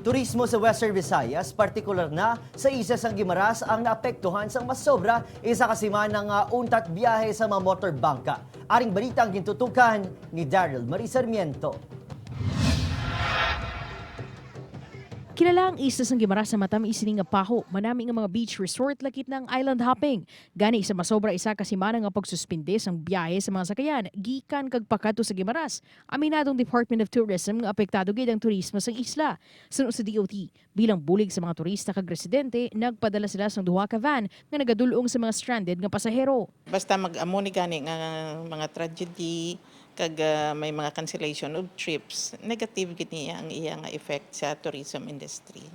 Turismo sa Western Visayas, partikular na sa Isla Sang Guimaras ang naapektuhan sa mas sobra isa kasiman ng untat biyahe sa mga motorbangka. Aring balita ang gintutukan ni Daryl Marie Sarmiento. Kilala ang Isla Sang Guimaras sa matamis nga paho, manami nga mga beach resort lakit ng island hopping. Gani sa masobra isa kasimana nga pagsuspinde sang biyahe sa mga sakayan, gikan kag pakato sa Guimaras. Aminadong Department of Tourism nga apektado gid ang turismo sa isla. Sunod sa DOT, bilang bulig sa mga turista kag residente, nagpadala sila sang duha ka van nga nagadulong sa mga stranded nga pasahero. Basta mag-amo ni gani nga mga tragedy kag may mga cancellation of trips, negative gid niya ang iya nga effect sa tourism industry.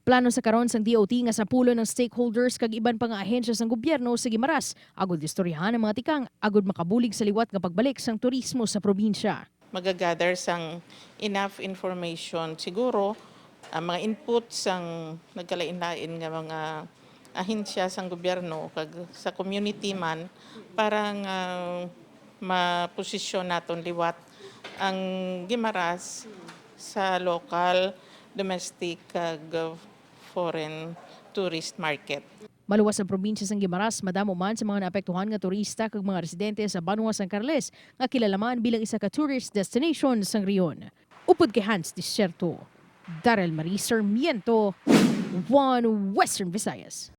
Plano sa karon sang DOT nga sa pulo ng stakeholders kag iban pa nga ahensya sang gobyerno sa Guimaras, agud istoryahan ang mga tikang agud makabulig sa liwat nga pagbalik sang turismo sa probinsya. Magagather sang enough information siguro ang mga input sang nagkalain-lain nga mga ahensya sang gobyerno kag sa community man para nga maposisyon naton liwat ang Guimaras sa local, domestic kag foreign tourist market. Maluwas ang probinsya sang Guimaras, madamo man sa mga naapektuhan nga turista kag mga residente sa Banwa San Carles nga kilalaman bilang isa ka tourist destination sang riyon. Upod kay Hans Disyerto, Daryl Marie Sarmiento, One Western Visayas.